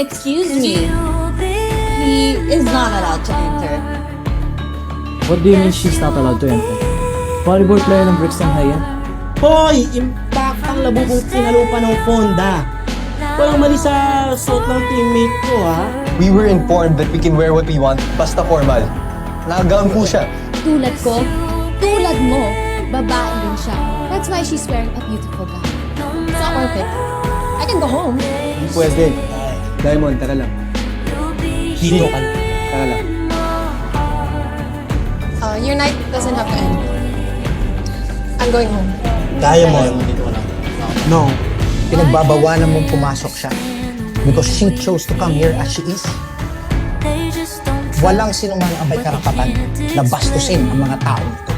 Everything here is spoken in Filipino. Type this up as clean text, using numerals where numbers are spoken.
Excuse me. He is not allowed to enter. What do you mean she's not allowed to enter? Volleyball player ng Brixton High yan. Hoy! Impact ang labubong pinalupa ng Fonda. Walang mali sa suot ng teammate ko, ha? We were informed that we can wear what we want, basta formal. Nakagown po siya. Tulad ko, tulad mo, babae din siya. That's why she's wearing a beautiful gown. It's not worth it. I can go home. Pwede. Diamond, tara lang. Dito ka. Tara lang. Your night doesn't have to end. I'm going home. Diamond. No. Pinagbabawalan mong pumasok siya. Because she chose to come here as she is. Walang sinumang ang may karapatan na bastusin ang mga tao ito.